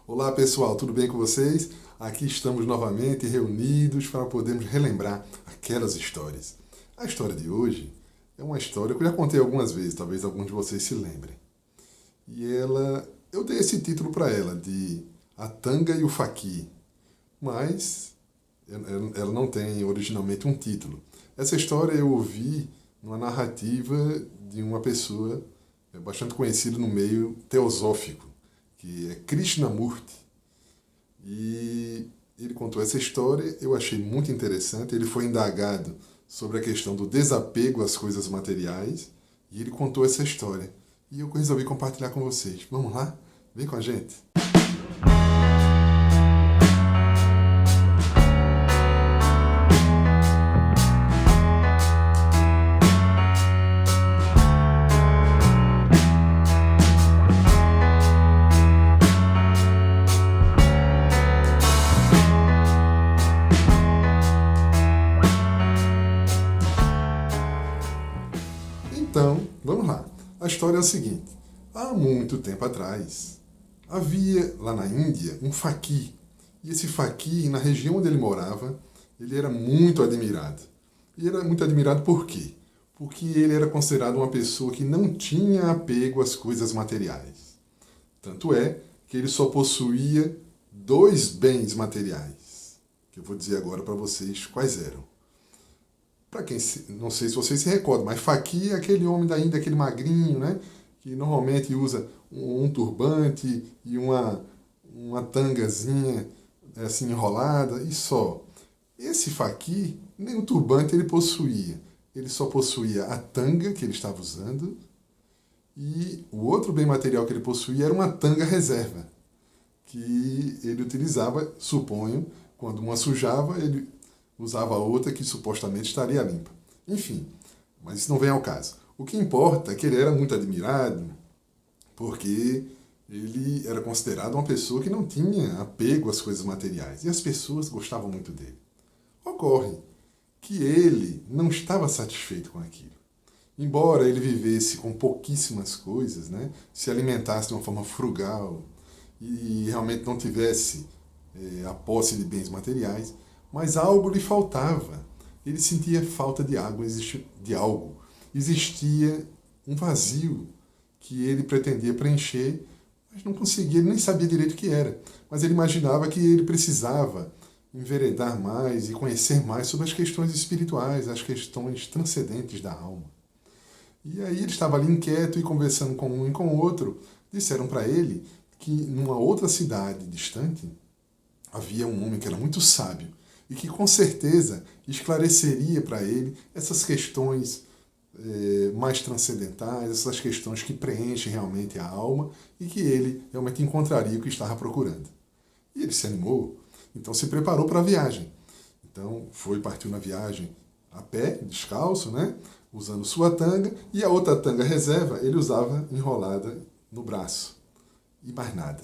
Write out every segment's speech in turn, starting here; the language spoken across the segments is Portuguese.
Olá pessoal, tudo bem com vocês? Aqui estamos novamente reunidos para podermos relembrar aquelas histórias. A história de hoje é uma história que eu já contei algumas vezes, talvez alguns de vocês se lembrem. Eu dei esse título para ela de A Tanga e o Faqui, mas ela não tem originalmente um título. Essa história eu ouvi numa narrativa de uma pessoa bastante conhecida no meio teosófico, que é Krishnamurti. E ele contou essa história, eu achei muito interessante. Ele foi indagado sobre a questão do desapego às coisas materiais e ele contou essa história. E eu resolvi compartilhar com vocês. Vamos lá? Vem com a gente! Então, vamos lá. A história é a seguinte. Há muito tempo atrás, havia lá na Índia um faqui. E esse faqui, na região onde ele morava, ele era muito admirado. E era muito admirado por quê? Porque ele era considerado uma pessoa que não tinha apego às coisas materiais. Tanto é que ele só possuía dois bens materiais, que eu vou dizer agora para vocês quais eram. Para quem, não sei se vocês se recordam, mas faqui é aquele homem da Índia, aquele magrinho, né? Que normalmente usa um turbante e uma tangazinha assim enrolada e só. Esse faqui, nem o turbante ele possuía. Ele só possuía a tanga que ele estava usando e o outro bem material que ele possuía era uma tanga reserva, que ele utilizava, suponho, quando uma sujava, ele usava a outra que supostamente estaria limpa. Enfim, mas isso não vem ao caso. O que importa é que ele era muito admirado porque ele era considerado uma pessoa que não tinha apego às coisas materiais e as pessoas gostavam muito dele. Ocorre que ele não estava satisfeito com aquilo. Embora ele vivesse com pouquíssimas coisas, né, se alimentasse de uma forma frugal e realmente não tivesse a posse de bens materiais, mas algo lhe faltava. Ele sentia falta de algo. Existia um vazio que ele pretendia preencher, mas não conseguia, ele nem sabia direito o que era. Mas ele imaginava que ele precisava enveredar mais e conhecer mais sobre as questões espirituais, as questões transcendentes da alma. E aí ele estava ali inquieto e conversando com um e com o outro. Disseram para ele que numa outra cidade distante havia um homem que era muito sábio e que com certeza esclareceria para ele essas questões mais transcendentais, essas questões que preenchem realmente a alma e que ele realmente encontraria o que estava procurando. E ele se animou, então se preparou para a viagem. Então partiu na viagem a pé, descalço, né? Usando sua tanga, e a outra tanga reserva ele usava enrolada no braço. E mais nada.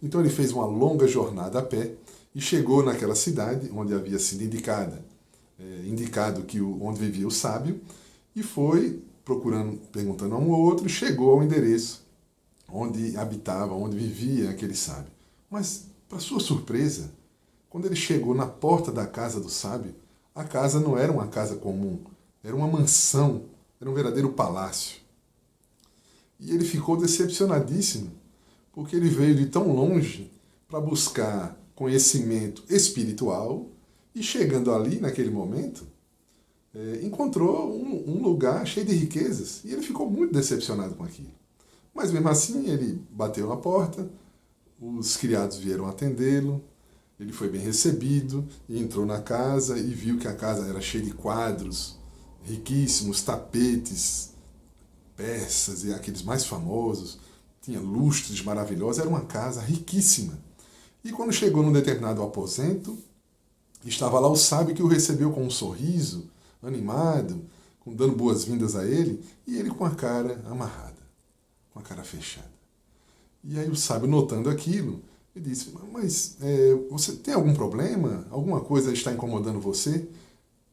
Então ele fez uma longa jornada a pé e chegou naquela cidade onde havia sido indicado que onde vivia o sábio, e foi procurando, perguntando a um ou outro, e chegou ao endereço onde habitava, onde vivia aquele sábio. Mas, para sua surpresa, quando ele chegou na porta da casa do sábio, a casa não era uma casa comum, era uma mansão, era um verdadeiro palácio. E ele ficou decepcionadíssimo, porque ele veio de tão longe para buscar conhecimento espiritual e chegando ali, naquele momento, encontrou um lugar cheio de riquezas e ele ficou muito decepcionado com aquilo. Mas mesmo assim ele bateu na porta, os criados vieram atendê-lo, ele foi bem recebido e entrou na casa e viu que a casa era cheia de quadros riquíssimos, tapetes, peças e aqueles mais famosos, tinha lustres maravilhosos, era uma casa riquíssima. E quando chegou num determinado aposento, estava lá o sábio que o recebeu com um sorriso, animado, dando boas-vindas a ele, e ele com a cara amarrada, com a cara fechada. E aí o sábio, notando aquilo, ele disse, mas você tem algum problema? Alguma coisa está incomodando você?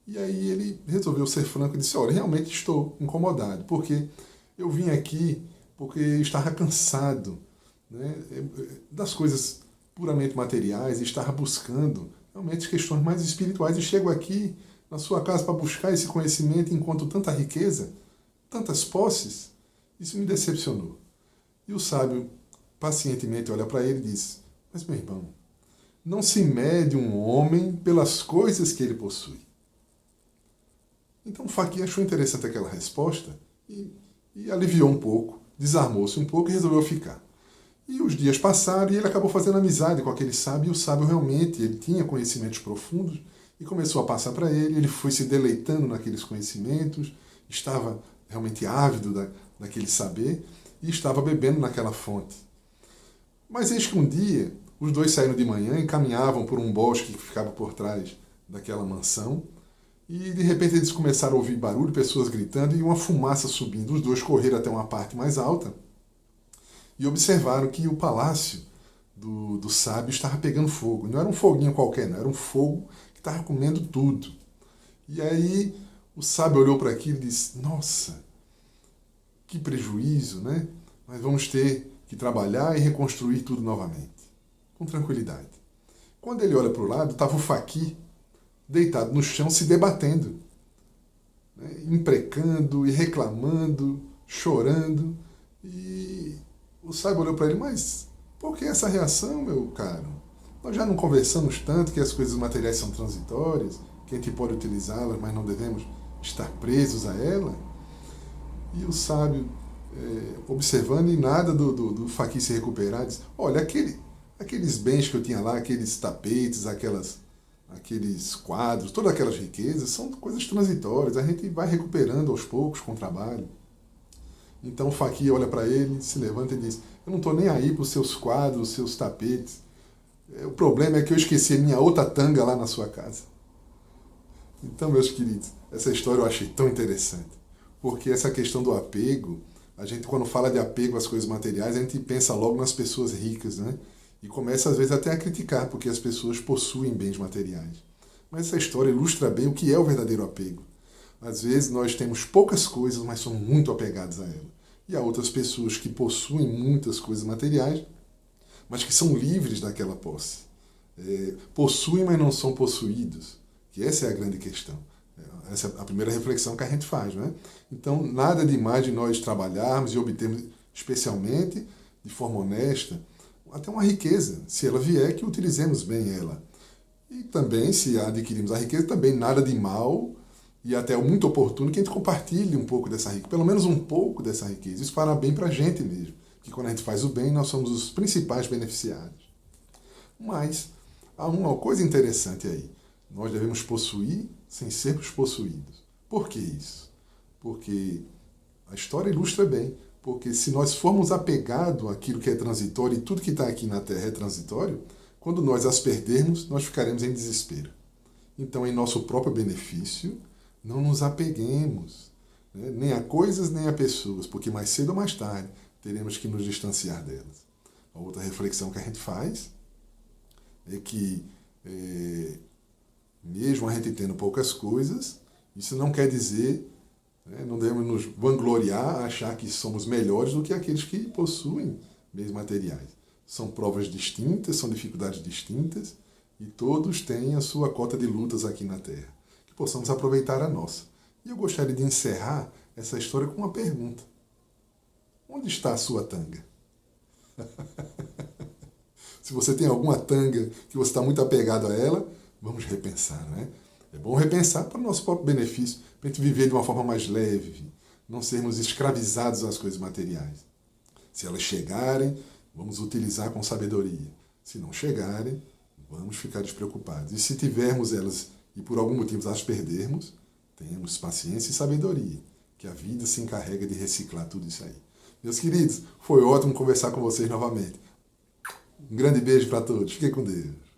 E aí ele resolveu ser franco e disse, olha, realmente estou incomodado, porque eu vim aqui porque estava cansado, né, das coisas puramente materiais e estava buscando realmente questões mais espirituais. E chego aqui na sua casa para buscar esse conhecimento e encontro tanta riqueza, tantas posses. Isso me decepcionou. E o sábio pacientemente olha para ele e diz: mas meu irmão, não se mede um homem pelas coisas que ele possui. Então o Faqih achou interessante aquela resposta e aliviou um pouco, desarmou-se um pouco e resolveu ficar. E os dias passaram e ele acabou fazendo amizade com aquele sábio, e o sábio realmente ele tinha conhecimentos profundos e começou a passar para ele, ele foi se deleitando naqueles conhecimentos, estava realmente ávido daquele saber e estava bebendo naquela fonte. Mas eis que um dia, os dois saíram de manhã e caminhavam por um bosque que ficava por trás daquela mansão, e de repente eles começaram a ouvir barulho, pessoas gritando e uma fumaça subindo. Os dois correram até uma parte mais alta e observaram que o palácio do sábio estava pegando fogo. Não era um foguinho qualquer, não, era um fogo que estava comendo tudo. E aí o sábio olhou para aquilo e disse: nossa, que prejuízo, né? Nós vamos ter que trabalhar e reconstruir tudo novamente, com tranquilidade. Quando ele olha para o lado, estava o Faqih deitado no chão, se debatendo, né? Imprecando e reclamando, chorando. E o sábio olhou para ele: mas por que essa reação, meu caro? Nós já não conversamos tanto que as coisas materiais são transitórias, que a gente pode utilizá-las, mas não devemos estar presos a ela? E o sábio, observando e nada do Faqih se recuperar, diz: olha, aqueles bens que eu tinha lá, aqueles tapetes, aqueles quadros, todas aquelas riquezas, são coisas transitórias, a gente vai recuperando aos poucos com o trabalho. Então o Faqih olha para ele, se levanta e diz: eu não estou nem aí para os seus quadros, os seus tapetes. O problema é que eu esqueci a minha outra tanga lá na sua casa. Então, meus queridos, essa história eu achei tão interessante, porque essa questão do apego, a gente quando fala de apego às coisas materiais, a gente pensa logo nas pessoas ricas, né? E começa às vezes até a criticar, porque as pessoas possuem bens materiais. Mas essa história ilustra bem o que é o verdadeiro apego. Às vezes nós temos poucas coisas, mas somos muito apegados a ela. E há outras pessoas que possuem muitas coisas materiais, mas que são livres daquela posse. Possuem, mas não são possuídos. Que essa é a grande questão. Essa é a primeira reflexão que a gente faz, não é? Então, nada demais de nós trabalharmos e obtermos, especialmente de forma honesta, até uma riqueza. Se ela vier, que utilizemos bem ela. E também, se adquirirmos a riqueza, também nada de mal e até muito oportuno que a gente compartilhe um pouco dessa riqueza, pelo menos um pouco dessa riqueza. Isso fará bem para a gente mesmo. Que quando a gente faz o bem, nós somos os principais beneficiados. Mas há uma coisa interessante aí. Nós devemos possuir sem sermos possuídos. Por que isso? Porque a história ilustra bem. Porque se nós formos apegados àquilo que é transitório e tudo que está aqui na Terra é transitório, quando nós as perdermos, nós ficaremos em desespero. Então, em nosso próprio benefício, não nos apeguemos, né? Nem a coisas, nem a pessoas, porque mais cedo ou mais tarde teremos que nos distanciar delas. A outra reflexão que a gente faz é que, mesmo a gente tendo poucas coisas, isso não quer dizer, né, não devemos nos vangloriar, achar que somos melhores do que aqueles que possuem bens materiais. São provas distintas, são dificuldades distintas, e todos têm a sua cota de lutas aqui na Terra. Que possamos aproveitar a nossa. E eu gostaria de encerrar essa história com uma pergunta. Onde está a sua tanga? Se você tem alguma tanga que você está muito apegado a ela, vamos repensar, não é? É bom repensar para o nosso próprio benefício, para a gente viver de uma forma mais leve, não sermos escravizados às coisas materiais. Se elas chegarem, vamos utilizar com sabedoria. Se não chegarem, vamos ficar despreocupados. E se tivermos elas e por algum motivo as perdermos, tenhamos paciência e sabedoria, que a vida se encarrega de reciclar tudo isso aí. Meus queridos, foi ótimo conversar com vocês novamente. Um grande beijo para todos. Fiquem com Deus.